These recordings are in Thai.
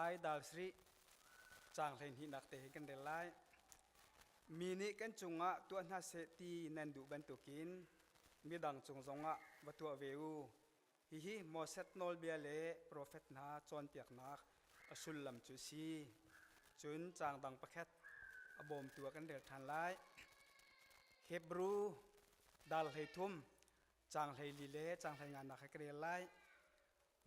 ai dal sri chang len hi nak te kan del lai mini kan chunga tu na se ti nan du ban tukin mi dang chung zonga watu veu hi moset nol bia le prophet na chon piak nak asul lam chu si chun chang dang pakhet abom tu kan del than lai hebru dal hei thum chang hei li le chang hei ngan nak ka del lai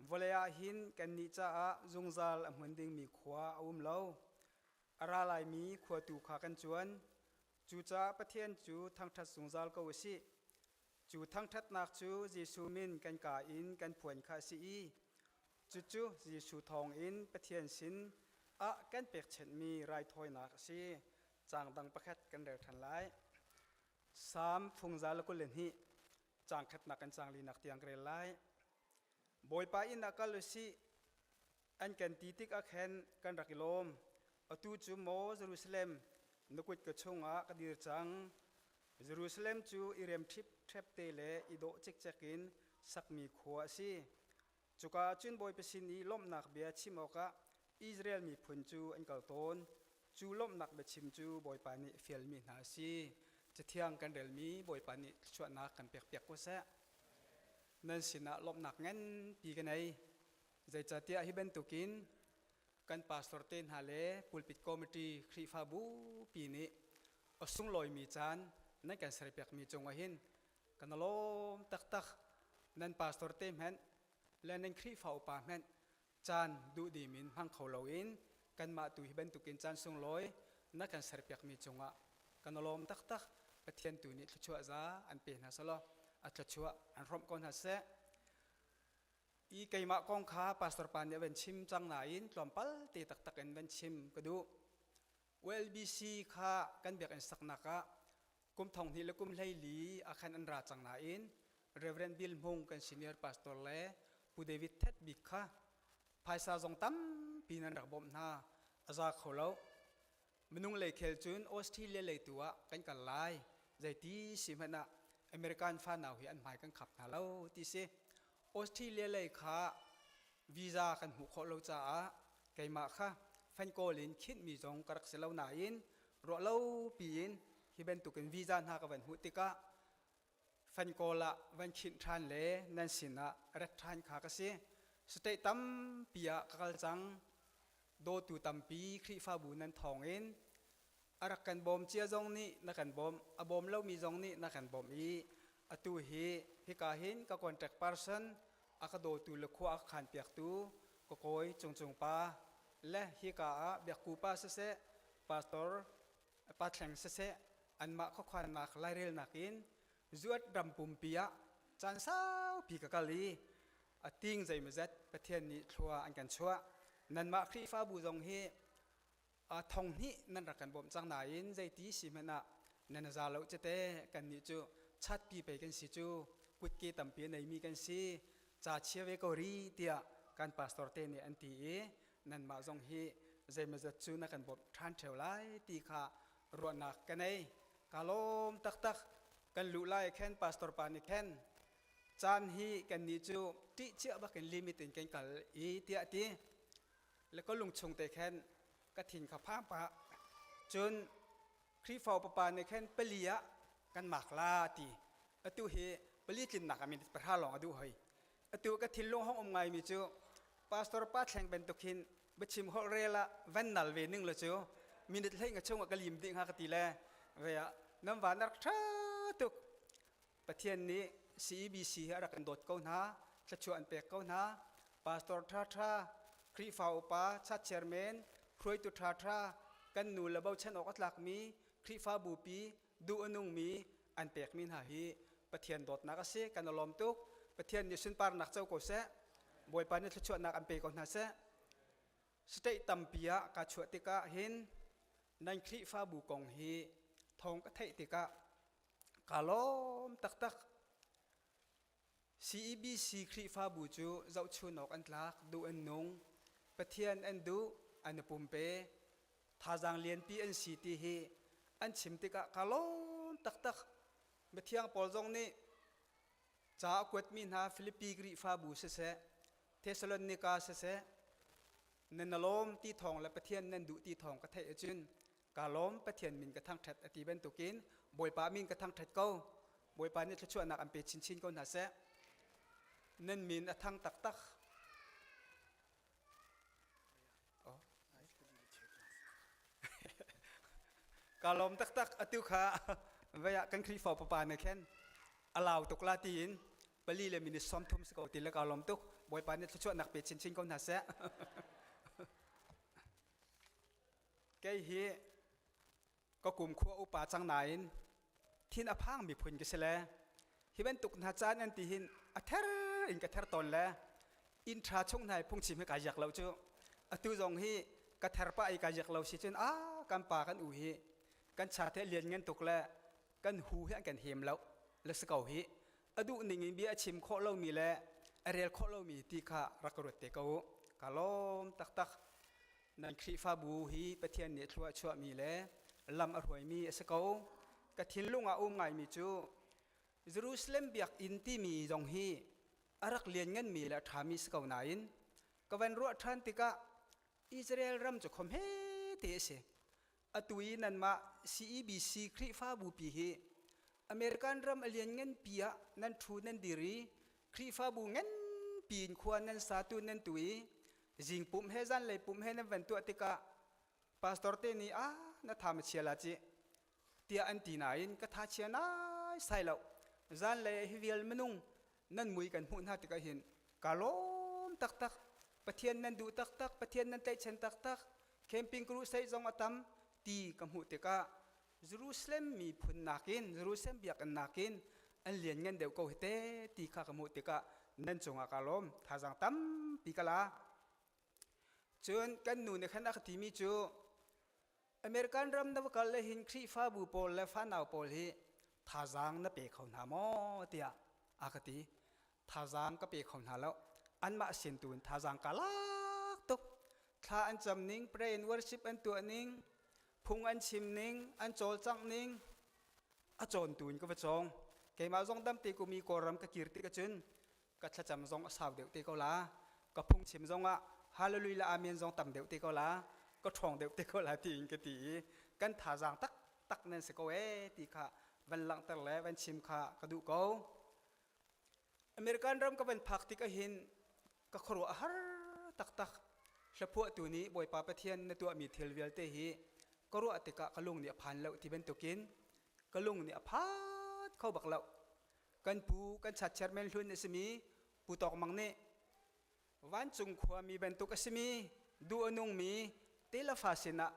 volea hin kan ni cha a zungzal amhun ding mi khwa lo ara lai mi khwa tu kha kan chuan chu cha pathian chu thang that zungzal ko si chu thang that nak chu jisu min kan ka in kan phuan kha si chu chu jisu thong in pathian sin a kan pek chen mi rai thoi nak si chang dang pakhat kan der than lai sam phungzal ko len hi chang khat nak kan chang li nak tiang grel lai boy pa in akalusi an kan titik akhen kan rakilom atu chu mo Jerusalem nukut ka chunga kadir chang Jerusalem chu irem trip te le ido chek chekin sakmi khwa si chuka chun boy pesin ni lom nak bia chimoka Israel mi phun chu an kal ton chu lom nak be chim chu boy pa ni fiel mi na si chethiang kan del mi boy pa ni chwa nak kan pek ko sa nan sina lop nak ngen pi kan ai zai chatia hi ben tukin kan pastor ten hale pulpit committee khri fa bu pi ni asung loi mi chan nan kan sari pek mi chonga hin kan lom tak nan pastor tem hen lenin khri fa upa men chan du di min hang kholoin kan ma tu hi ben tukin chan sung loi na kan sari pek mi chonga kan lom tak pathian tu ni thchua za an pe na salo atlachua an rom kon hase I kaima kong kha pastor pan ya ben chim chang na in tlompal te tak en ben chim kadu well bc kha kan bek en sakna ka kum thong hi le kum hlei li akhan an ra chang na in reverend bill mong kan senior pastor le pu david thet bik kha phaisa jong tam pinan rak bom na aza kholo menung le khel chun australia le tuwa kan kan lai zaiti simana American fan now hi an mai kan khap na lo ti se Australia le kha visa kan hu kho lo cha a kaima kha fan ko lin khit mi jong karak se lo na in ro lo pi in hi ben tu kan visa na ka van hu tika fan ko la van khin than le nan sina rat than kha ka se state tam pia kal chang do tu tam pi khri fa bu nan thong in arak kan bom chia jong ni na kan bom abom lo mi jong ni na kan bom I atu hi ka hin ka contract person akado tu le khwa khan piak tu ko koi chung pa le hi ka byak ku pa se pastor pa thleng se an ma kho khwan nak lairel nakin zuat dam pum pia chan sau pi ka kali ating zai mazat pathian ni thua an kan chua nan ma khri fa bu jong hi thong hi nan rakan bom chang na in zai ti simena nan za lo chete kan ni chu chat pi pe kan si chu kwit ke tam pi nei mi kan si cha chewe ko ri tia kan pastor te ni an ti e nan ma jong hi zai ma zat chu na kan bom than theu lai ti kha ro nak kan ei kalom tak kan lu lai khen pastor pa ni khen chan hi kan ni chu ti chia ba kan limit in kan kal I tia ti le ko lung chung te khen ka thin kha pha pa chun khri fau pa ne khen pelia kan makla ti atu he peli tin nak amin par ha long adu hoi atu ka thin long hong ngai mi chu pastor pa thleng ben to khin bechim ho rela van nal ve ning lo chu minute lei nga chung ka lim ding ha ka ti le ve ya nam wa nak tha tu pathian ni cbc ara kan dot ko na thachu an pe ko na pastor tha khri fau pa cha chairman khroi tu tha kan nu la bau chen ok atlak mi khri fa bu pi du anung mi an pek min ha hi pathian dot na ka se kan lom tuk pathian ni sun par nak chau ko se boy pa ni thchu nak an pe ko na se state tampia ka chhu tika hin nan khri fa bu kong hi thong ka thai tika kalom tak cebc khri fa bu chu zau chu nok an tlak du an nung pathian an du an pumpe thajang lian pi an city hi an chimtika kalom tak bethiang poljong ni cha kwet min ha philippi gri fa bu se Thessalonica se นันลมตีทองและประเทียนนันดุตีทองกระเทอจุนกาลมประเทียนมินกระทั่งแทดอติเบนตุกินบอยปามินกระทั่งแทดเก้าบอยปานี่จะช่วยนักอันเป็นชิ้นๆก็น่าเสะนันมินอทั้งตักตักกาลมตักตักอติวขาเวียกันครีฟอปปาในแค้นอลาวตกลาตีนปลีเลมินิซ้อมทุ่มสกอตินและกาลมตุกบอยปานี่จะช่วยนักเป็นชิ้นๆก็น่าเสะแกฮีก็กลุ่มขั้วอุปาจังไหนทินอพังมีผลกันเสละฮิเป็นตุกนาจานันติหินอัทเทอร์อินกระเทอร์ตอนแล้วอินทราช่องไหนพุ่งชิมให้กายอยากเราจู่อตุจงฮีกระเทอร์ป้าอีกายอยากเราสิจนกันป่ากันอุฮีกันชาเทเลียนเงินตุกแล้วกันหูให้กันเหี่ยมแล้วและสกาวฮีอดุหนึ่งเบียชิมโคเรามีแล้วเรียลโคเรามีที่ข้ารักรถเตกากาลมตักตักนันครีฟาบูฮีประเทศเนชัวชัวมีแล้วลำอร่อยมีสกาวกะทินลุงไงมีจูเยรูซาเล็มเบียกอินที่มีจงฮีอารักเลียนเงินมีและทามีสกาวไหนก็วันรัวทันติกะอิสราเอลรำจุคมเฮเตเสอตุยนันมา CEBC ครีฟาบูปีฮีอเมริกันรำเลียนเงินปียนันทูนันดิรีครีฟาบูเงินปีนควรนันสาตุนันตุยจิงปุ่มเฮซันเลยปุ่มเฮนันวันตัวติกะพาสตอร์เตนี่นัทธรรมเชียลาจิเตียอันตีนายนก็ท้าเชียนายใส่แล้วจันเลยฮิวิลมนุงนั่นมุยกันหุ่นหัดก็เห็นกาลมตักตักประเทศนั้นดูตักตักประเทศนั้นเตชันตักตักแคมปิ้งครูใส่จงอัตมตีกับหุ่นติกะเยรูซาเล็มมีพุ่นนักินเยรูซาเล็มเบียกันนักินอันเลียนเงินเดียวก็เฮเตตีข้ากับหุ่นติกะนั่นจงอากาลมท่าจังตั้มปีกะลาจนกันหนูในขณะที่มีจูอเมริกันรำนับกันเลยหินครีฟาบูโปลและฟานาวโปลฮีท่าจังนับเปเขาหน้ามอเตียอากติท่าจังก็เปเขาหน้าแล้วอันมาเสียนตูนท่าจังกาลักตุกท่าอันจำนิ่งเปรย์วอร์ชิปอันตัวนิ่งพุงอันชิมนิ่งอันโจลจังนิ่งอันโจนตูนก็ไปจงเกี่ยมาจงดำตีกูมีกอรำกะกีรติกะจุนก็จะจำจงสาวเดียวตีเขาละก็พุงชิมจงฮาเลลูยาอาเมนจงต่ำเดียวตีเขาละก็ทองเดียวตีเขาละตีอินกตีกันท่าจังตักนั่นสกเวตีข้าวันหลังแต่แล้ววันชิมข้ากระดูกเขาอเมริกันรำก็เป็นผักที่ก็เห็นก็ครัวฮาร์ตักเฉพาะตัวนี้บ่อยปาประเทียนในตัวมีเทลเวลเตฮีก็รู้ติกะกระลุงเนี่ยพันแล้วที่เป็นตัวกินกระลุงเนี่ยพัดเข้าบักแล้วกันปูกันชัดเชอร์เมนลุนสมีปูตอกมังเน่วันจุงขวามีเป็นตัวกสมีดูอนุงมีเตลฟาเซนะ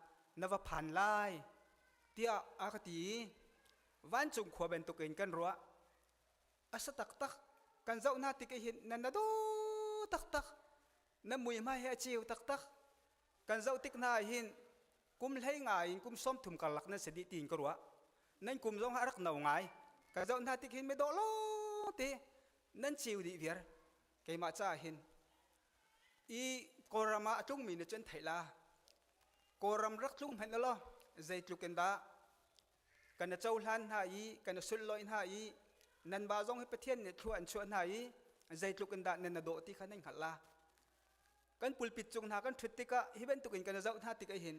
นวพันไลเตียอากตีวันจุงขวาเป็นตัวกินกันรัวอาสตักกันเจ้าหน้าที่ก็เห็นนันนาดูตักน้ำมวยมาเฮจิวตักกันเจ้าติกนาเห็นกุมเลี้ยงไงกุมส้มถุมกันหลักนั่นเสด็จตีนก็รัวนั่นกุมจงหารักหนาวไงกันเจ้าหน้าที่เห็นไม่โดนโลตีนั่นจิวดีเวียร์เกี่ยมาจ้าเห็นอีกอรามาจุงมีนจนไทยละกอรามรักจุงเห็นแล้วใจจุกันดากันเจ้าลันหายกันสุลลอยหายนันบาจงให้ประเทศเนี่ยชวนหายใจจุกันดานันโดที่ขันนั่งหัดละกันปุลปิดจุงหากันทุติกะฮิเป็นตุกินกันเจ้าหน้าที่ก็เห็น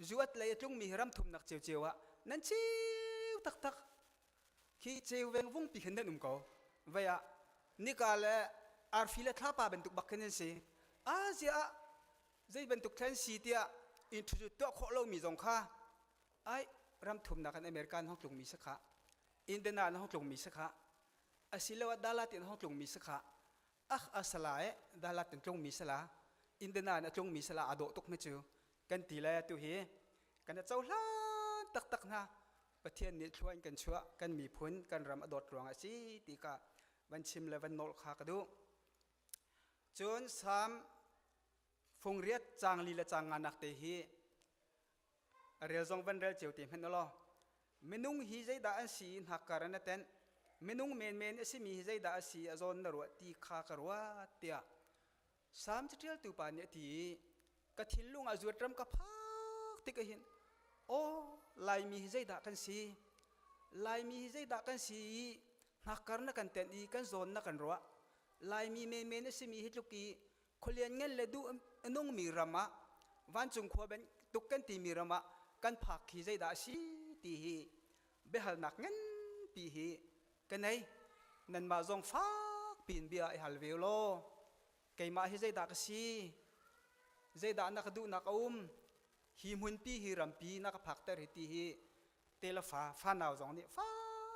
จวดเลยจุงมีรำทุ่มนักเจียวนั่นชิวตักขี้เจียวเวงวงปีขันนั่นก็เวียนี่ก็เลยอาร์ฟิลท่าป่าเป็นตุกบักขันนั่นสิเสียใจเป็นตุกแทนสีเตียอินทรูตัวโคโลมีจงค่าไอ้รำทุ่มนักอเมริกันห้องจงมีสักขาอินเดียนาห้องจงมีสักขาอาศิลวัดดาลัติห้องจงมีสักขาอาสลายดาลัติจงมีสลาอินเดียนาจงมีสลาอโดตุกไม่จูกันตีเลยตัวเฮกันเจ้าล้านตักนะประเทศนี้ช่วยกันชัวกันมีพ้นกันรำอดรวงอาชีตีกาวันชิมเลยวันโนลขากระดูจนสามฟงเรียดจางลีละจางงานักเตฮีเรียจงวันเรียเจียวตีมันนอเมนุงฮีใจด่าอันสีหักการนั่นเต้นเมนุงเมนสิมีฮีใจด่าอันสีอจนนรัวตีขากรัวเตียสามจะเที่ยวตุปานเนี่ยทีกะทิลุงอาจวดรำกับพักติกเห็นโอ้ลายมีฮีใจด่ากันสีลายมีฮีใจด่ากันสีหักการนั่นกันเต้นอีกันโซนนั่นกันรัวลายมีเมนสิมีฮิจุกีคนเลี้ยงเงินเลยดู นุ่งมีรำมะวันจุงขวเป็นตุกกันตีมีรำมะกันผักขี้ใจด่าสีตีฮีเบหัลนักเงินปีฮีกันไหนนั่นมาจงฟักปีนเบียฮัลเวโลไก่มาให้ใจด่ากสีใจด่านักดูนักหิมุนปีฮีรำปีนักผักแต่หิตีฮีเตลฟ้านาวจงนี่ฟั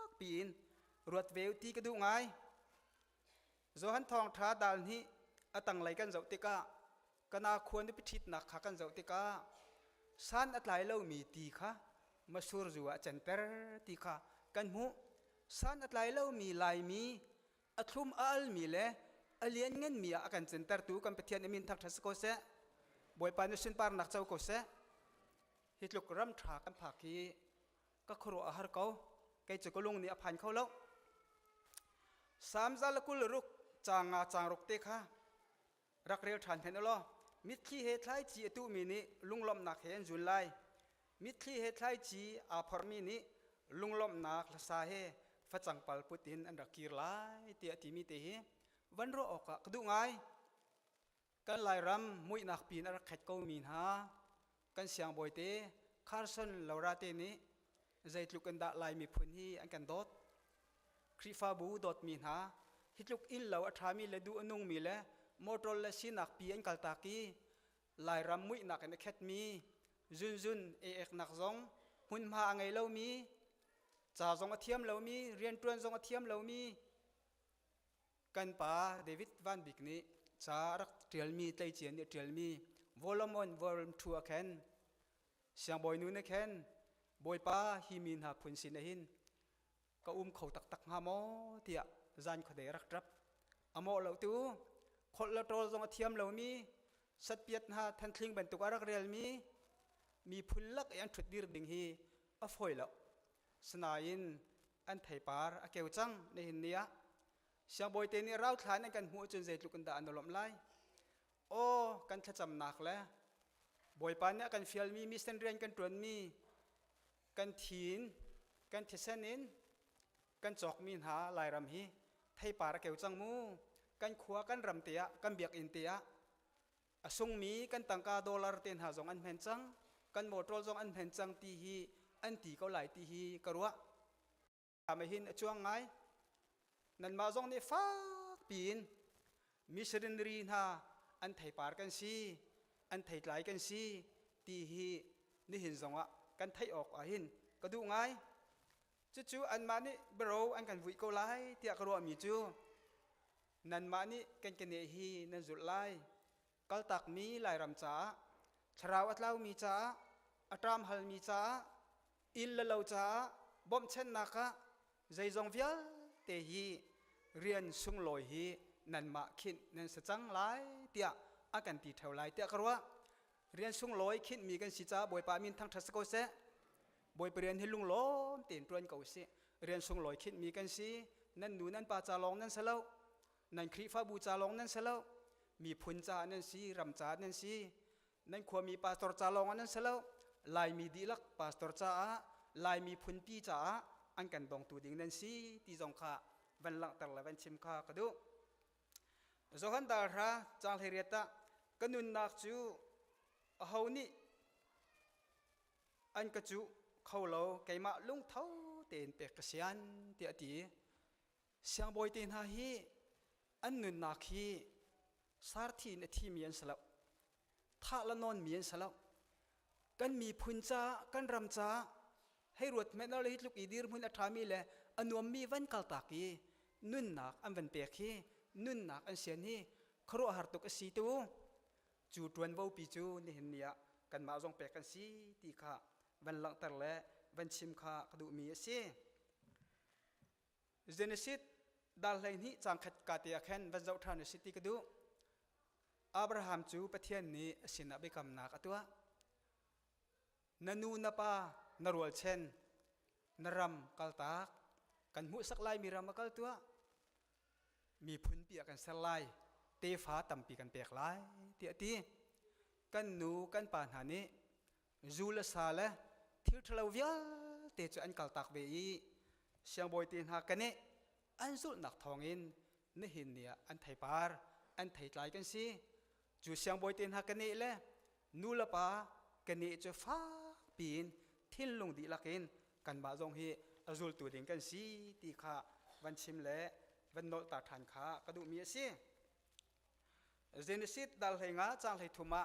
กปีนรวดเวลตีกระดูไงโจหันทองท้าดาลนี้ตั้งไหลกันเจ้าติกากันอาควรที่พิชิตนักขักันเจ้าติกาสันอัตไหลเล่ามีตีค่ะมาสูรจัวจันเตอร์ตีค่ะกันหูสันอัตไหลเล่ามีลายมีอัตลุมอัลมีเล่อเลียนเงินมีอากันจันเตอร์ตูกันเปทียนมินทักทัศโกเสบอยปานุสินปาร์นักเจ้าโกเสฮิตลุกรำทากันผักกีก็ครัวอาหารเขาไกจุกลุงนี่อภันเขาแล้วสามจาลกุลรุกจางอาจางรุกเตค่ะรักเรียวทันเห็นหรอมิตรที่เหตุไล่จีตุมินิลุงลมนักเห็นจุนไลมิตรที่เหตุไล่จีอาพรมินิลุงลมนักละสาเหฟัดจังปัลปุตินอันรักกีร์ไลเตียติมิเตหิวันรอออกกระดูไงกันไล่รำมุยนักปีนรักเข็ดเกามีนหากันเสียงบอยเตคาร์สันลาวราเตนิใจลุกกันดาไลมีพุนฮีอันกันดดคริฟาบูดดมีนหาฮิตลุกอินเหลาอัฐามีเลดูอนุงมีเลมอตรลสินักปีนกัลตากีลายรำมุยนักอันเข็ดมีจุนเอกนักซงหุ่นมาไงเล่ามีจ่าซงอเทียมเล่ามีเรียนตรวนซงอเทียมเล่ามีกันป่าเดวิดวันบิกนี้จ่ารักเทียลมีไตเจียนเทียลมีวอลมอนวอลมทัวแคนเสียงบอยนู้นแคนบอยป่าฮิมินหาพุนสินหินก็เขาตักหาโมเตียจันขดรักรับอโมเหล่าตัวคนละโตซงอเทียมเหล่ามีสัตเปียดหาทันคลิงบรรทุกรักเรียลมีพุนลักอันถุดดิรดิ่งฮีอฟอยแล้วสนายินอันไทยปาร์อเกวจังในหินเนียเสียงบอยเตนี่เราทานกันหัวจนเจตุกันดาอันลมไล่โอ้กันขจำหนักแล้วบอยปานเนี่ยกันฟิลมีเส้นเรียนกันตรวนมีกันทีนกันเทเซนินกันจอกมีหาลายรำฮีไทยปาร์อเกวจังมูกันขวากันรำเตียกันเบียกอินเตียส่งมีกันตังกาดอลลาร์เต็นหาจงอันเพนจังกันโมตรจงอันเพนจังตีฮีอันตีเขาไหลตีฮีกรัวทำให้หินช่วงไงนั่นมาจงนี่ฟ้าปีนมิสรินรีนหาอันไทยปาร์กันซีอันไทยไหลกันซีตีฮีนี่หินจงอ่ะกันไทยออกอ่ะหินก็ดูไงจู่ๆอันมานี่เบรอันกันวิ่งเขาไหลเตียกรัวมีจู่นั่นมานี่กันกันเนฮีนั่นจุดไล่กัลตักมีหลายรำจ้าชราวอัตเล่ามีจ้าอัตรามฮัลมีจ้าอิลเลาจ้าบอมเช่นนักะใจจงเวียเตฮีเรียนสุงลอยฮีนั่นมาคิดนั่นสจังไล่เตียอากันตีเท่าไล่เตียกรัวเรียนสุงลอยคิดมีกันสิจ้าบอยปามินทั้งทัศกเสบอยเปลี่ยนให้ลุงล้อมเตียนตรวนเก่าเสเรียนสุงลอยคิดมีกันสินั่นหนูนั่นปาจาลองนั่นเสลานั่นคริฟ้าบูจาลองนั่นเสลามีพุนจานั่นสิรำจานั่นสินั่นควรมีปาสตอร์จาลองนั่นเสลาลายมีดีลักปาสตอร์จาลายมีพุนปีจาอันกันดองตูดิ่งนั่นสิที่จงข้าวันหลังแต่ละวันชิมข้ากระดูจงหันดาราจางเฮียตะกันนุนนักจูเฮานี่อันกระจูเขาเราไก่มาลุงเท้าเต็นเปกเสียนเตียตีเสียงบอยเต็นหาฮีอันนุนนักฮีสารที่ในที่มีอันสลับท่าละนอนมีอันสลับกันมีพุนจ้ากันรำจ้าให้รวดแม่นอะไรลูกอีดีร์มุนอัฐามีเลยอันวมมีวันกัลตากีนุ่นนักอันวันเปียกีนุ่นนักอันเสียนี่ครัวหาตุกสีตูจูดวนวาวปีจูนี่เห็นเนี่ยกันมาจงเปียกันสีตีข้าวันหลังแต่ละวันชิมข้ากระดูมีเสียเจเนซิสดาลเลยนี้จังขัดกาเตียแคนวันเจ้าท่านสิติกระดูอับราฮัมจูประเทศนี้สินาบิกำนักตัวนันูนปานรวลเช่นนรำกัลตากกันมุสักไลมีรำกัลตัวมีพุนเปียกันสลายเตฟ้าตำปีกันเปียกไลเตียตีกันนูกันปานหานี้จูเลสาเลทิวทลาวิลเตจอันกัลตากเวีเสียงบอยตีนหากันนี้อันสุดหนักทองอินนี่หินเนี่ยอันไทยปาร์อันไทยไลกันสิ จูเสียงบอยเตียนหักกันนี่แหละนูละปากันนี่จะฟ้าปีนทิ้นลงดีลักินกันบาจงฮีอจุลตัวดิ่งกันสีตีขาวันชิมเละวันโนตาทานขากระดูมีสิเจเนซิสดัลเฮงาจางเฮทุมะ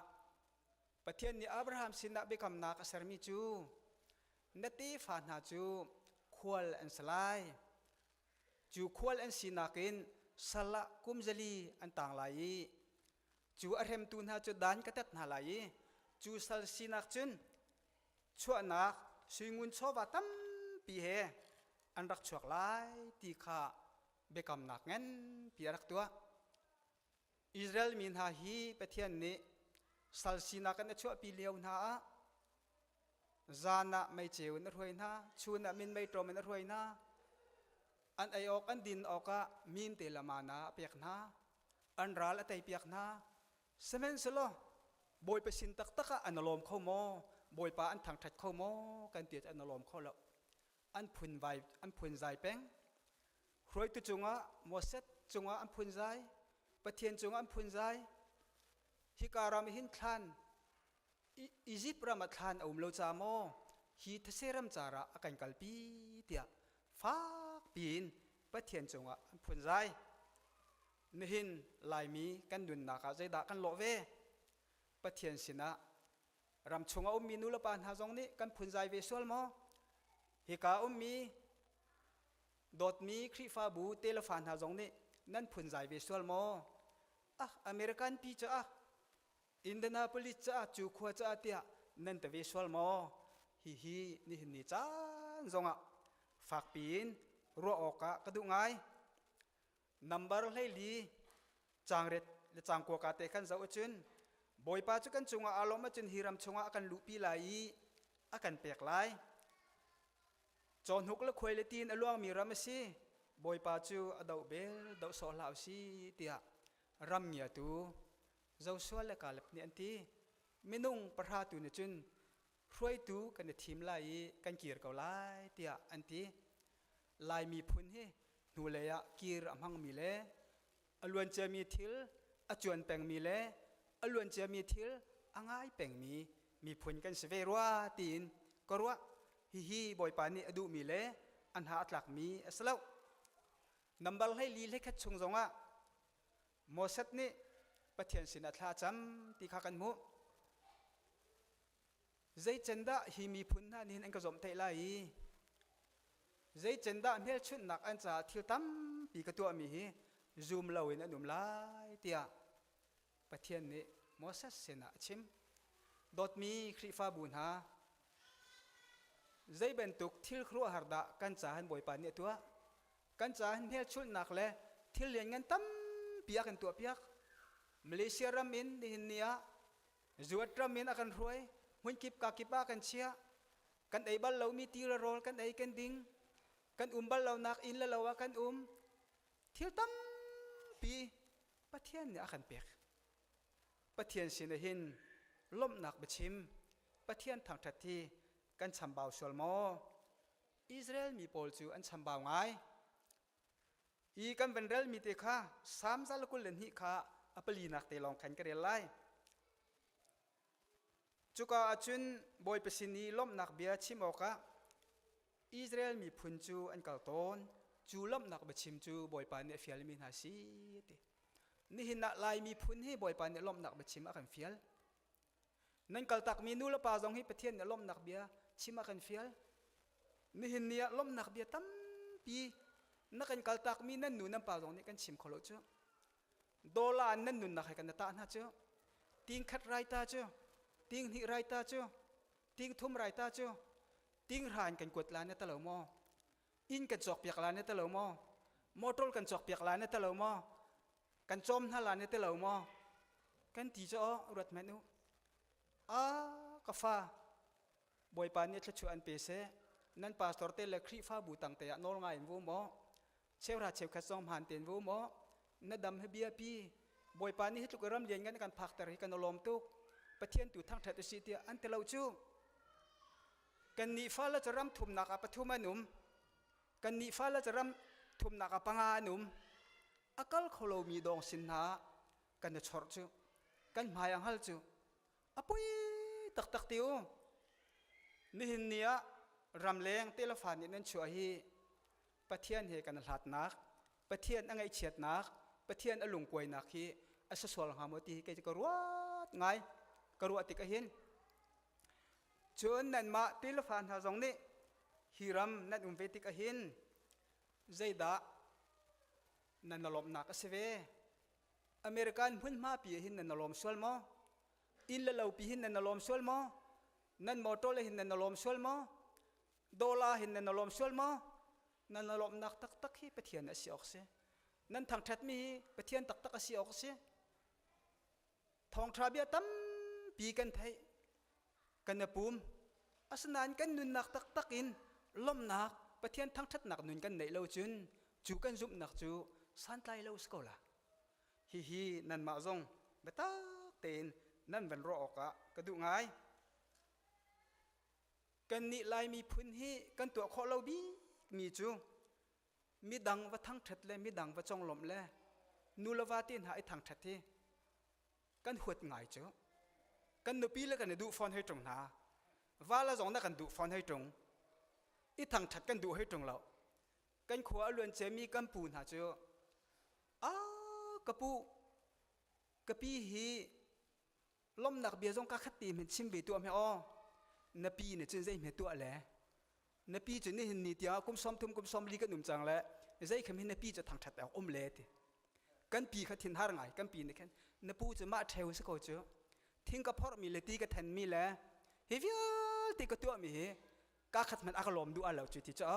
ประเทศนี้อับราฮัมสินะเบคำนักเสรมิจูนตีฟานาจูควลอันสลายจูควลอันสินักินสละกุมจลีอันต่างลายจูอาเรมตุนหาจูดานกระตัดหาลายจูสัลสินักจุนชัวนักสุงุนชอบตั้มปีเหอันรักชวกลายตีขาเบคำนักเงินปีรักตัวอิสราเอลมินหาฮีประเทศนี้สัลสินักกันชัวปีเลียวนาจานะไม่เจวนรวยนะชูนะมินไม่ตรมนรวยนะอันไอออกอันดินออกะมินเตลมานะเปียกนะอันรัลอัตไอเปียกนะเสมนสโลบอยไปสินตักตักอันอารมณ์เข้าโมบอยปาอันทางทัดเข้าโมกันเตียอันอารมณ์เข้าแล้วอันพุนไวอันพุนใจแป้งรวยตุจงะโมเสสจงะอันพุนใจประเทศจงะอันพุนใจฮิการามิหินทันอียิปต์รามัดทันอุมโลจามโมฮีทเซรัมจาระอาการกัลปีเตียฟ้าปีนประเทศจงะอันพุนใจนหินลายมีกันดุนนักใจดักกันโลเวประเทศสินะรำชงอุมมีนุลปานหาจงนี้กันพุนใจเวสวลโมฮิกาอุมมีดอดมีคริฟาบูเตลฟานหาจงนี้นั่นพุนใจเวสวลโมอเมริกันปีจ้าอินเดียนาโพลิสจ้าจูขวจ้าเตียนั่นแต่เวสวลโมฮีนี่หินนี่จ้าจงฝากปีนรัวออกกระดูง่ายนัมเบอร์ให้ลีจางเร็ดและจางกัวกาเตขันเจ้าจุนบอยป้าจุกันจงอารมณ์มาจุนฮิรัมจงอากันลุปีไหลอากันเปียกไหลจอนหุกและควยเลตีนอลวงมีรำซีบอยป้าจูอดาวเบลดาวโซลาวซีเตียรำเงียตูเจ้าส่วนและกาลนี่อันที่ไม่นุ่งประทาตูนจุนช่วยตูกันทีมไหลกันเกียร์เกาไหลเตียอันที่ลายมีพุนเฮนูเลยะกีรำหังมีเล่อลวนเจมีทิลอจวนแปงมีเล่อลวนเจมีทิลอ่างไอแปงมีพุนกันสเวรัวตีนก็รัวฮีบอยปานี่อดูมีเล่อันหาอัตลักมีสลาวนัมบัลให้ลีเล็กชงจงะโมเสสนี่ประเทศสินาทลาจำตีขากันมุใจเจนดาฮีมีพุนนั่นนี่อันก็จมเทไลใจเจนดาเมลชุนนักอันจะทิลตั้มปีกตัวมีฮีซูมลาวินอันนุ่มลายเตียประเทศนี้โมเสสเสนาชิมดอดมีคริฟาบุญฮาใจเป็นตุกทิลครัวหาร์ดากันจะหันบ่อยปานเนี่ยตัวกันจะหันเมลชุนนักเลยทิลเลี้ยงเงินตั้มปีกันตัวเปียกมาเลเซียรามินดินเนียจวดรามินอากันรวยหุ่นกิบกากิบากันเชียกันไอ้บ้านเรามีตีระโรลกันไอ้กันดิงกันบ้านเรานักอินละเราว่ากันเที่ยวตั้มปีประเทศเนี่ยอากันเปียกประเทศสินหินล้มหนักบชิมประเทศทางทัดทีกันชำบ่าวสวลโมอิสราเอลมีโพลจูอันชำบ่าวไงอีกันเป็นเรลมีเตค่า3 สัลกุลเลนหิค่าอปลีนักเตลองขันกระเดลไลจุกอาจุนบอยเปสินีล้มนักเบียชิมออกะอิสราเอลมีพุนจูอันกัลตอนจูล้มนักบชิมจูบอยปานเนฟิลมินฮาซีตินี่หินนักลายมีพุนให้บอยปานเนล้มนักบชิมอากันฟิลนั่นกัลตักมีนูละปาจงให้ประเทศเนล้มนักเบียชิมอากันฟิลนี่หินเนี่ยล้มนักเบียตั้มปีนักกันกัลตักมีนั่นนูนั่นปาจงนี่กันชิมขลุ่จูดอลลาร์นั่นนุนนักให้กันตาหน้าเจ้าทิ้งขัดไรตาเจ้าทิ้งหิไรตาเจ้าทิ้งทุ่มไรตาเจ้าทิ้งรานกันกวดลานในตะเหลวมออินกันจอกเปียกลานในตะเหลวมอมอตรกันจอกเปียกลานในตะเหลวมอกันจมหน้าลานในตะเหลวมอกันตีเจ้ารถแมนูกาฟ้าบอยปานเนี่ยจะชวนเปเซนั่นปาสตอร์เตลครีฟ้าบูตังเตะนอลง่ายวูมอเชฟราเชฟขัดซองผ่านเต็นวูมอนัดดำให้เบียปีบอยปานี่ให้ทุกเริ่มเรียนกันการพักแต่ให้กันอารมณ์ตุกประเทศตัวทั้งทัศน์สิอันเตลาจูกันนิฟ้าละจะรำทุ่มนักปฐุมานุมกันนิฟ้าละจะรำทุ่มนักปังอานุมอากาลขลุ่มีดองสินหากันจะชดจู กันหมายอังฮัลจูอปุยตักติวนี่หินเนียรำเลงเตลฟานนี่นั่นชัวฮีปะเทียนเฮกันหลัดนักปะเทียนอังไงเฉียดนักปะเทียนอลุงกวยนักฮีอัศสวลหามตีก็จะกรัวไงกรัวติกหินจนนั่นมาเตลฟานหาจงนี่ฮิรัมนั่นเวติกหินใจดานั่นนลมนักเสวอเมริกันพุ่นมาปีหินนั่นนลมสวลมออินละเราปีหินนั่นนลมสวลมอนั่นมอโตเลหินนั่นนลมสวลมอดอลลาร์หินนั่นนลมสวลมอนั่นนลมนักตักฮีปะเทียนอสิออกเสนั่นทางทัดมีปะเทียนตักอสิออกเสทองทราเบียตั้มปีกันไทยกันนปูมอาสนานกันนุนนักตักอินลมนักปะเทียนทางทัดนักนุนกันในเราจุนจูกันจุบนักจูสันไลเราสกอลาฮีนั่นมาจงเบตักเตนนั่นเป็นรออกะกระดูง่ายกันนี่ลายมีพื้นที่กันตัวขอเราบีมีจูมีดังว่าทั้งทัดเลยมีดังว่าจงลมเลยนูลวาตินหาไอ้ทางทัดที่กันหดง่ายจูกันนปีแล้วกันดูฟอนให้ตรงหนาว่าละจงนักกันดูฟอนให้ตรงไอ้ทางทัดกันดูให้ตรงเรากันขวาล้วนเจมีกันปูนหาจูกระปูกระปีฮีลมหนักเบียจงกักขัดตีมันชิมเบตัวไม่อ้อนปีเนี่ยจนใจเมตัวแหละนปีจนนี่เห็นนิดยากุมซ้อมทุ่มกุมซ้อมลีกันหนุ่มจังแหละใจคำเห็นนปีจะทางถัดเอาเละติกันปีขัดทิ้งหาไงกันปีนี่แค่นปูจะมาเทวสกอจ้ทิ้งกับพ่อมีเลตีกับแทนมีแหละเฮียตีกับตัวมีกักขัดมันอารมณ์ดูอะไรจุดที่จ้า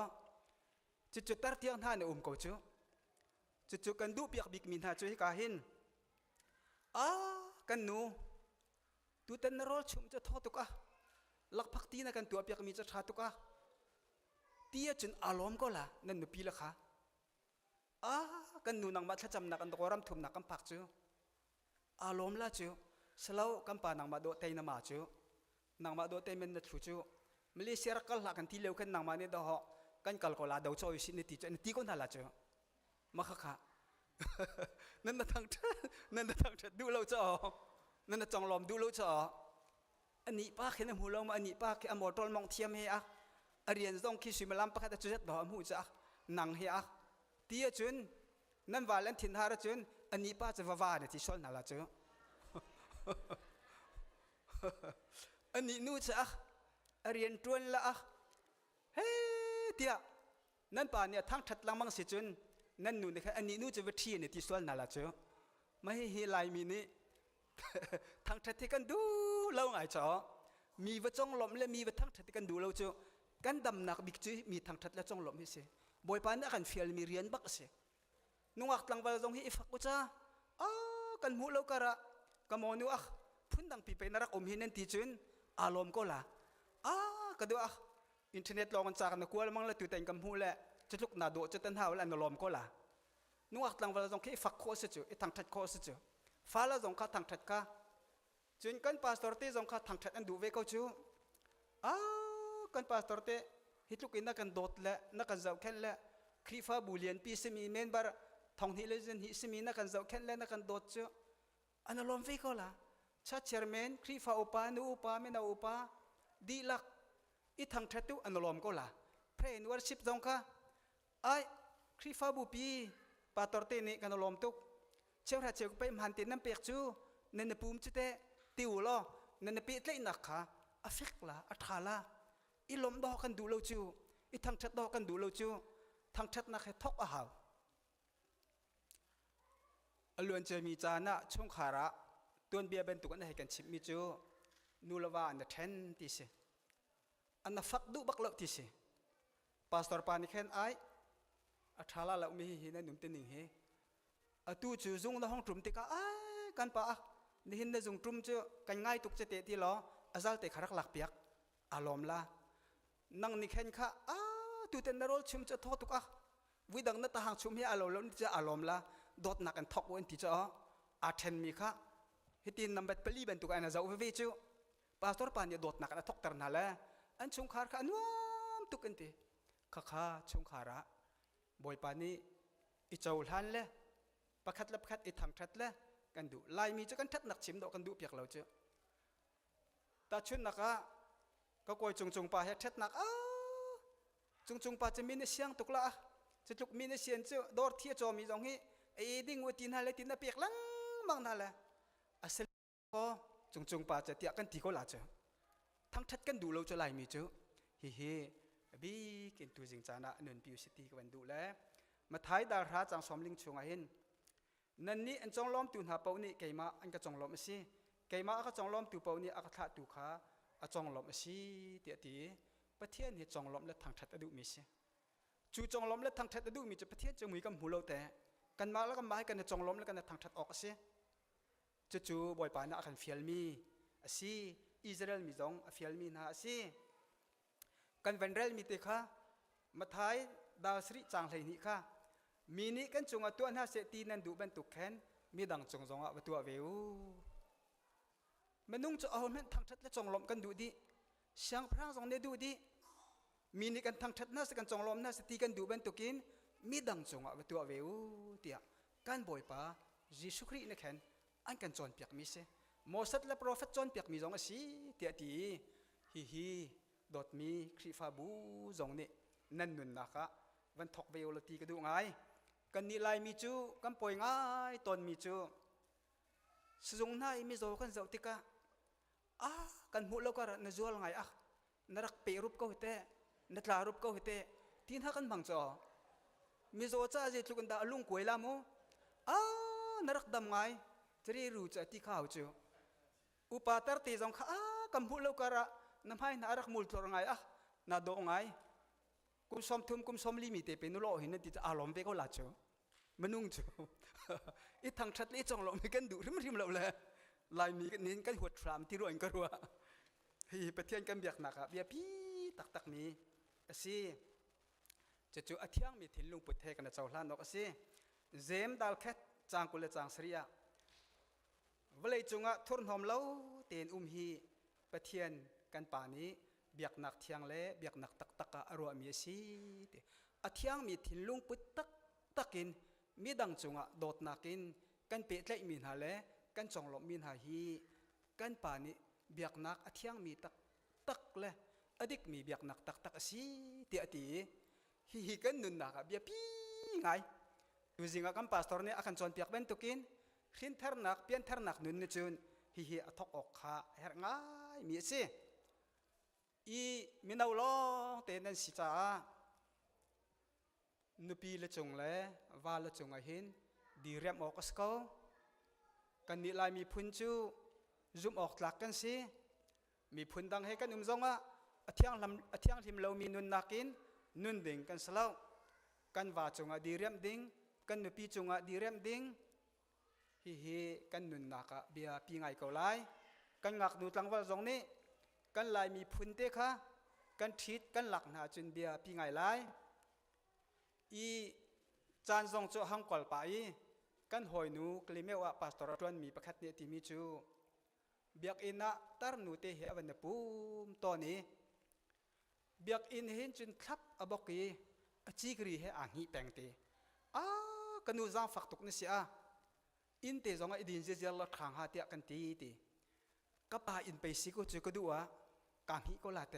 จุดตัดเทียงท่านเนี่ยกอจ้จุดกันดูเปียกบิกมินหาจุดที่กาหินกันนูดูแต่นรกชุมจะทอดตุกะลักพักตีนักันตัวเปียกมีจะทาตุกะตีจนอารมณ์ก็ละนั่นนุปีละค่ะกันนูนังมาถ้าจำนักกันตะกรำทุ่มนักกันพักจูอารมณ์ละจูสลาวกันป่านังมาโดเตยนามาจูนังมาโดเตยมันนัดชูจูมาเลเซียรักกันหลักกันที่เลวกันนังมาเนี่ยดอกกันกัลกอลาดาวโจยสินตีก็น่าละจูมาค่ะนั่นน่ะทางดูเราจ้านั่นน่ะจองลมดูเราจ้าอันนี้ป้าเห็นหูเรามาอันนี้ป้าแค่อมอตอลมองเทียมเฮียเรียนต้องคิดสิมาลำป้าแค่จุดดอกหูจ้าหนังเฮียตีจุนนั่นว่าเล่นถิ่นหาระจุนอันนี้ป้าจะว่าเนี่ยที่ชนน่ะละจ้าอันนี้นู่จ้าเรียนจวนละเฮ้เดียนั่นป่าเนี่ยทั้งถัดลังมังสิจุนนั่นนู่นนะครับอันนี้นู่จะวิธีเนี่ยที่ส่วนนั่นละเจ้าไม่ให้ลายมีนี่ทางทัดที่กันดูเราไงจ้ามีว่าจ้องลมและมีว่าทางทัดที่กันดูเราเจ้ากันดำนักบิ๊กจีมีทางทัดและจ้องลมให้เสียบ่อยปานนักกันเฟียลมีเรียนบักเสียนุ่งอักลังว่าจ้องให้ฟักกูจ้ากันหูเรากระกมอนุ่งอักพุ่นดังปีไปนรักอมหินนั่นที่จุนอารมณ์ก็ละก็ดูอินเทอร์เน็ตลองกันจากนักกลัวมั่งละตัวแต่งกำหูแหละจะลุกนาโดจะตันหาแล้วนลมก็ละนุ่งอักลังว่าจ้องให้ฟักโคสจูทางทัดโคสจูฟ้าละจ้องข้าทางทัดข้าจนกันพาสตอร์เตจ้องข้าทางทัดอันดูเวก็จูกันพาสตอร์เตฮิตลุกินนักกันโดดและนักกันเจ้าแค่และครีฟ้าบูเลียนปีสมีเมนบาร์ทองฮิเลเจนฮิสมีนักกันเจ้าแค่และนักกันโดดจูอันนลมเวก็ละชัดเชอร์เมนครีฟ้าอุปานูอุปาเมนาอุปาดีลักอีทางทัดตุอันนลมก็ละเพลนวอร์ชิปจ้องข้าไอครีฟ้าบูปีพาสตอร์เตนี่กันนลมตุกเชื่อถ้าเชื่อไปมันติดน้ำเปียกจูนั่นปุ่มจุดเตะติวล้อนั่นเปียกเลยนักขาอฟิกละอัฐาละอีลมดอกกันดูเราจูอีทางชัดดอกกันดูเราจูทางชัดนักให้ทอกอาหารอล้วนจะมีจานะช่วงขาระตัวเบียเป็นตุกันให้กันชิมมีจูนูลวาอันเดเทนที่สิอันนั้นฟักดูบักเลิกที่สิพาสตอร์ปานิเคนไออัฐาละเราไม่เห็นนั่นหนุ่มตีหนึ่งเฮตู้จูจงในห้องตรุมติกากันป่ะนี่เห็นในจงตรุมจูกันง่ายตุกเจตที่ล้ออาศัยแต่ขรักหลักเปียกอารมณ์ละนั่งนี่เห็นข้าตู้เต็นนรกชุมจะทอตุกวิดังนั่นตาหางชุมให้อารมณ์แล้วจะอารมณ์ละโดดหนักกันทอกวันที่จะอาเทนมีข้าฮิตินนำเบ็ดเปลี่ยนตุกอันนั้นจะวิ่งจูพาสตอร์ปานเนี่ยโดดหนักกันทอกตร์นั่นแหละอันชงขาร์ข้าอันว้ามตุกันทีข้าชงขาระบ่อยปานนี้อิจฉาหันเลยประคัดละประคัดอีทางทัดละ กันดูลายมีจะกันทัดหนักชิมดอกกันดูเปียกเราเจอตาชุนนักก็กอยจงปาเฮ็ดทัดหนักจงปาจะมีในเสียงตุกละจะจุกมีในเสียงเจอดอร์ที่จอมีตรงนี้ไอ้ดิ่งวัวตีนหาเลยตีนเปียกลังบางนั่นแหละอาศัยก็จงปาจะเตียกันตีก็ลาเจอทั้งทัดกันดูเราจะลายมีเจอเฮ้บีกินตัวจริงจานะนนพิวสิตีกันดูแลมาท้ายดาราจังสมลิงชงเห็นนั่นนี่อันจงล้อมตุนหาเปานี่ไก่มาอันก็จงล้อมสิไก่มาก็จงล้อมตุเปานี่อักขะตุขาอันจงล้อมสิเตียตีประเทศนี่จงล้อมและทางทัดอดุมีสิจู่จงล้อมและทางทัดอดุมีจะประเทศจะมีกับหูเราแต่กันมาแล้วกันมาให้กันจงล้อมแล้วกันทางทัดออกสิจู่บ่อยป่านะกันฟิลมีสิอิสราเอลมีจงฟิลมีนะสิกันเวนเรลมีเตค่ะมาท้ายดาวสริจางเลยนี่ค่ะมีนี่กันจงตัวน่าเสตีนันดูเป็นตุกแขนมีดังจงตัวเววมันนุ่งจะเอาเม็ดทางทัดและจงลมกันดูดิเสียงพระจงเนี่ยดูดิมีนี่กันทางทัดน่าสกันจงลมน่าสตีกันดูเป็นตุกินมีดังจงตัวเววเตียกันบ่อยป่ายิสุครีเนี่ยแขนอันกันจอนเปียกมีเสโมเสสและโปรเฟตจอนเปียกมีจงสิเตียตีฮีดอดมีคริฟาบูจงเนี่ยนั่นนุนนะคะวันทอกเวลตีกระดูกไงกันนี่ลายมีจูกันป่วยง่ายตอนมีจูสงน่ายมีโจกันเจ้าติกะกันหูเราก็นจวลไงนรักเปรุปก็เหตุนตรารุปก็เหตุทีน่ากันบังจอมีโจจ้าเจจุกันดาลุงกวยลามูนรักดำไงจะได้รู้จักที่ข้าวจูอุปาตรตีจงข้ากันหูเราก็น้ำให้นรักมูลตัวไงนาโดไงกุมสมทุมกุมสมลิมิเตเป็นนุโลหินติดอารมณ์ไปก็หลัดเจ้ามันนุ่งเจ้าอีทางชัดเลยจงลงมีกันดูริมเราเลยลายมีกันนี้กันหัวทรามที่รวยกันรัวเฮ้ยประเทศกันเบียกหนักเบียพี่ตักมีสิจะจู่อาทิตย์มีถิ่นลุงปุถเทกันนะเจ้าล้านนกสิเจมดัลแคทจางกุลจางสริยะเวลาจุงทุนหอมเล่าเตียนฮีประเทศกันป่านี้เบียกหนักเทียงเล่เบียกหนักตักอรัวมีสิอาทิตย์มีถิ่นลุงปุถตักินมีดังจุงโดดนักินกันเปิดเล่มีหาเล่กันจงหลบมีหาฮีกันป่านี้เบียกหนักอาทิตย์มีตักเล่อดิกมีเบียกหนักตักสิเตียตีฮีกันนุนนักเบียพี่ไงดูสิงกันพาสตอร์เนี่ยอาการจนเปียกเป็นตุกินขินเทอร์นักเปลี่ยนเทอร์นักนุนเนี่ยจุนฮีทอกออกขาเฮร์ง่ายมีสิมีนาลองเตนันสิจ้านุปีละจงเล่วาละจงหินดีเรียมออกสกอกันนี่ลายมีพุนจูซุ่มออกหลักกันสิมีพุนดังให้กันจงอาเที่ยงทิมเรามีนุนนักินนุนดิ่งกันสลาวกันว่าจงดีเรียมดิ่งกันนุปีจงดีเรียมดิ่งฮีกันนุนนักเบียปีไงเกาไลกันงักนุตังว่าจงนี้กันลายมีพุนเตค่ะกันทิดกันหลักหาจุนเบียปีไงไลจานทรงโจหังกอลไปกันหอยนูกลิเมวะปาสตอร์จวนมีประคัดเนติมิจูเบียกอินะตาร์นูเตเหอวันปูมตอนนี้เบียกอินเห็นจุนทับอบอกกีจีกรีเหอ่างฮีแปงเตกันนูจางฝักตุกนิเสียอินเตจงอิดินเจเจลขังหาเตียกันตีก็ป่าอินไปสิก็จูก็ดูกางฮีก็ลาเต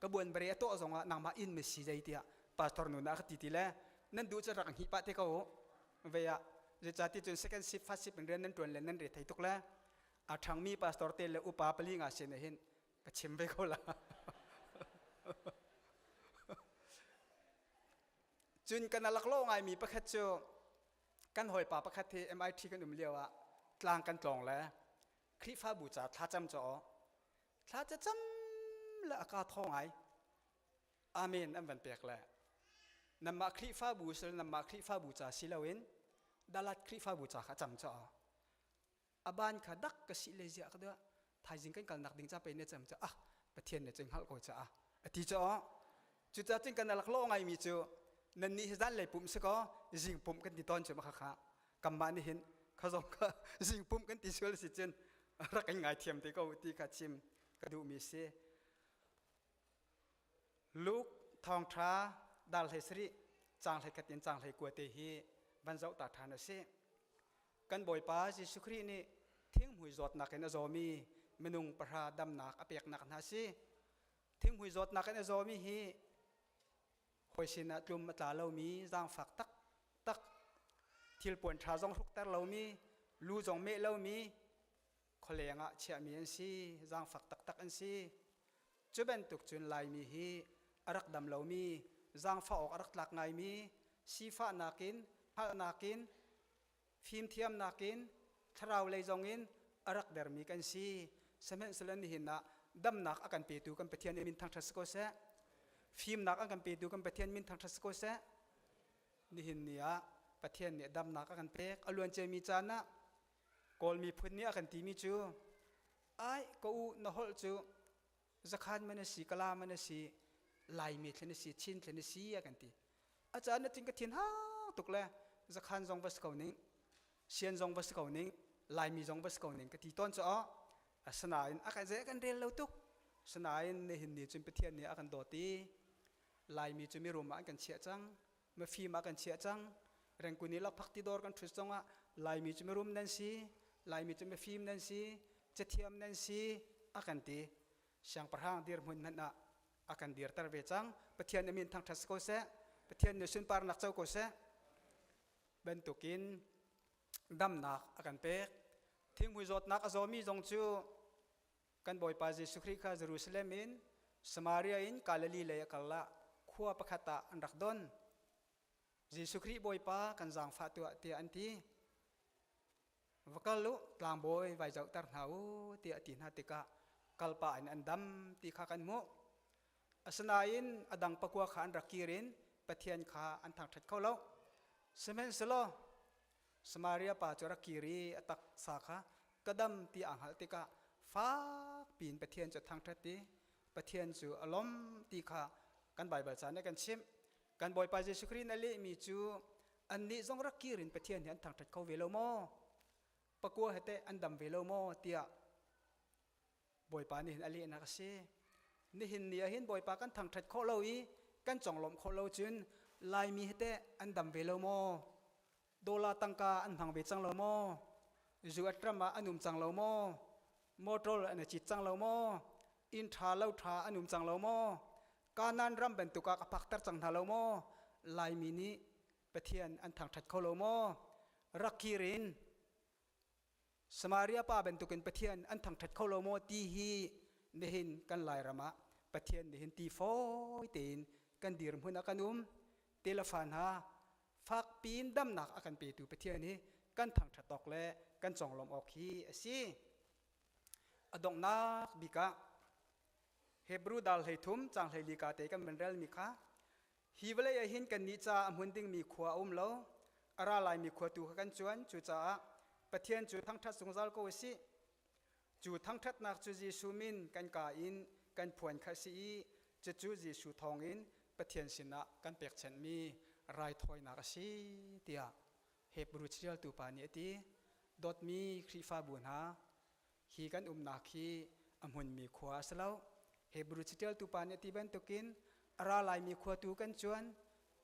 กระบวนบริเอโตจงนางมาอินเมสิใจเตียปาสตอร์นูนักติติเล่นั่นดูจะรักฮีปะเตก็เวียจะจัดที่จุน second shift first shift เป็นเรื่องนั้นตัวเล่นนั่นเรื่องไทยตุกแล้วทางมีปาสตอร์เตลและอุปาปลีงาเชนเห็นก็ชิมไปก็ละจุนกันนักโลกไงมีประคัตโจกันหอยป่าประคัตที่ MIT กันเลียวกลางกันกลองแล้วคลิฟ้าบูชาท้าจำจ่อท้าจะจำและอากาศท้องไงอาเมนอันเป็นเปียกแหละนำมาคลิฟ้าบูชานำมาคลิฟ้าบูชาสิลาวินดาลัดคลิฟ้าบูชาข้าจำจ่ออบานขาดักกสิเลเซียก็ด้วยทายจิงกันกันนักดิ่งจะไปเนี่ยจำจ่อประเทศเนี่ยจึงฮัลโกจ่อที่จ่อจุดจะจิงกันนักโลกไงมีจ่อนั่นนี่ด้านเลยปุ่มสก็จิงปุ่มกันที่ตอนจ่อมาข้ากำบ้านนี่เห็นเขาส่งก็จิงปุ่มกันที่ส่วนสิเจนรักกันไงเทียมที่เขาที่ขัดชิมกระดูมีเสลูกทองทราดัลเฮสรีจางเลยกัดยันจางเลยกัวเตฮีบรรเจ้าตาทานเส กันบ่อยป้าจิสุครีนี่ทิ้งหุยจอดนักเอ็นอโซมีมนุงประหาดำนักอเปียกนักนาซีทิ้งหุยจอดนักเอ็นอโซมีฮีหอยสินะจุมมาตาเรามีจางฝักตักทิลปวนชาจงทุกตาเรามีลูจงเมเรามีคนเลงะเชียมีอันซีจางฝักตักอันซีจุเป็นตุกจุนลายมีฮีอรักดำเรามีจางฟ้าออกอรักหลักไงมีสีฟ้านักินผ้านักินฟิล์มเทียมนักินทราวเลยจงอินอรักเดอร์มีกันซีสมัยสลันหินนะดำนักอากันเปิดดูกันเปทียนมินทางทัศกเสฟิล์มนักอากันเปิดดูกันเปทียนมินทางทัศกเสนี่หินเนียเปทียนเนี่ยดำนักอากันเปกอลวนเจมีจานะกอลมีพุ่นเนี่ยอากันตีมีจูไอ้กูนหอลจูจะขันมันสีกลามันสีลายมีเทนสีชินเทนสีอากันตีอาจารย์นั่นจริงก็ทิ้งฮ่าตุกเลยจะขันจงวัสกาวนิ่งเชียนจงวัสกาวนิ่งลายมีจงวัสกาวนิ่งก็ตีต้นจ้าสนายอากันเจกันเรียนเราตุกสนายในหินนี่จุนเปทียนเนี่ยอากันโดตีลายมีจุนมีรูมาอากันเชียจังมาฟิล์มอากันเชียจังเรื่องกุนี้เราพักที่ดอร์กันทุกจังว่าลายมีจุนมีรูมนั่นสิลายมีจุนมีฟิล์มนั่นสิจะเทียมนั่นสิอากันตีช่างประหางดีร์มุนนั่นนะอากันดีร์ตระเวจังเปทียนมินทางทัศกเสเปทียนเนสุนปาร์นักเจ้าโกเสเป็นตุกินดำนักอากันเปกทิ้งหุยจอดนักอโซมีจงจูกันบ่อยปาเจสุคริกาเยรูซาเล็มอินสมาเรียอินกาลิลีเลยกัลละขัวปะขัตาอันรักดอนเจสุคริบ่อยปากันจางฟาตัวเตียอันทีวกัลลุตามบ่อยไว้เจ้าตาหนาวเตียตีนหัติกะกัลปะอันดำตีขากันมุอสนาอินอดังปะกัวขาอันรักกีรินปะเทียนขาอันทางทัดเข้าเล่าสมัยสโลสมาเรียปาจรักกีรีอตักสาขากระดำตีอ่างหัติกะฟ้าปีนปะเทียนจุดทางทัดตีปะเทียนจูอารมณ์ตีขากันใบบาจานในกันชิมกันบ่อยปาเจสุครีนั่นเลยมีจูอันนี้จงรักกีรินปะเทียนเห็นทางทัดเข้าเวลโมปะกัวเหตุอันดำเวลโมเตียบ่อยปานี่เห็นอะไรนักเสียนี่เห็นเนี่ยเห็นบ่อยปากันทางทัดเข้าเราอีกันจ่องลมเข้าเราจุนลายมีเหตุอันดำเวลโมโดลาตังกาอันทางเวจังเราโมจูอัตรมาอันนุ่มจังเราโมโมโตรอันจิตจังเราโมอินทราเลาทราอันนุ่มจังเราโมกานันรำเป็นตุกากปักตัดจังทาเราโมลายมีนี้เปเทียนอันทางทัดเข้าเราโมรักกีรินสมาเรียป้าเป็นตุกินเปเทียนอันทางทัดเข้าเราโมตีฮีเนหินกันลายรำะเปเทียนเนหินตีโฟยตีนกันดีรมหุนอากันเตลฟานฮาฟักปีนดำหนักอากันเปตูเปเทียนนี้กันทางทัดตอกและกันจ่องลมออกฮีสิอดงนักบิกะเฮบรูดัลเฮทุมจังเฮลิกาเตกันเป็นเรลมิคะฮีเวลยหินกันนิจามุนดิงมีขวาเลาอาราลายมีขวาตูกันจวนจูจ้าเปเทียนจูทั้งทัดสงซาลโกสิจูทั้งทัดนักจูจีซูมินกันกาอินกันพวนคาซีจะจูจีซูทองอินเปเทียนสินะกันเปียกเชนมีรายถอยนักสิเตียเฮบรูชิลตูปานีตีดอดมีครีฟาบุญฮาฮีกันนักฮีอมุนมีขวาสลาวเฮบรูชิลตูปานีตีเป็นตุกินอาราลายมีขวาตูกันจวน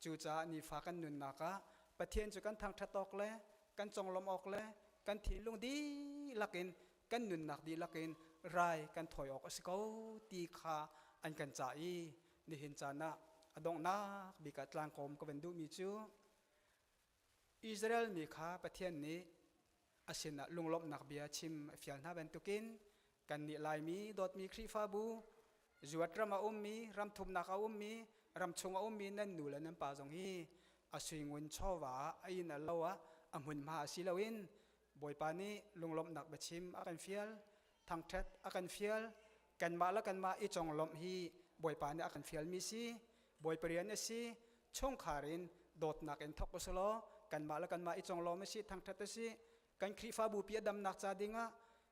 จูจ้านีฟ้ากันนุนนักะเปเทียนจูกันทางทัดตอกเลยกันจงลมออกเลยกันทิ้งลงดีลักินกันนุนนักดีลักินไรกันถอยออกสกาวตีขาอันกันจ่ายนี่เห็นจานะอดงนักบิกัดลางคมก็เป็นดูมีจูอิสราเอลมีขาประเทศนี้อาศินะลุงลบนักเบียชิมฟิลนาเป็นตุกินกันนี่ลายมีดอดมีครีฟาบูจวดรำมีรำทุมนักมีรำชงมีนั่นนูและนั่นป่าจงฮีอาศิงวนชอวาไอ้นั่นเราอะอมุนมาสิลาวินบ่อยปานี้ลุงลบนักบัชิมอากันฟิลทางเท็ดอากันฟิลกันมาแล้วกันมาอีจงลมฮีบ่อยปานี้อากันฟิลมีสิบ่อยเปลี่ยนสิช่องขารินโดดนักเอ็นทอกสโลกันมาแล้วกันมาอีจงลมสิทางเท็ดสิกันครีฟาบูปีดำนักจาดิงะ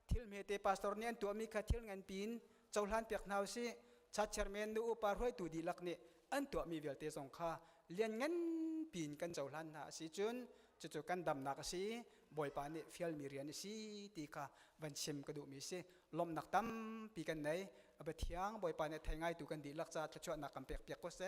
ทิลเมเตปาสตอร์เนียนตัวมีขัดทิลเงินปีนเจ้าหลานเปียกนาวสิชัดเชอร์เมนดูอุปาร์ห้อยตูดีลักเนี่ยอันตัวมีเวลเตสงค่าเลียนเงินปีนกันเจ้าหลานหาสิจุนจุกันดำนักสิบ่อยปานี่ฟิลมีเรียนสิตีค่ะวันชิมกระดูมีสิลมนักตั้มปีกันไหนเอาไปเที่ยงบ่อยปานี่ไทยง่ายตูกันดีลักษาชดนักกำเปียกก็เส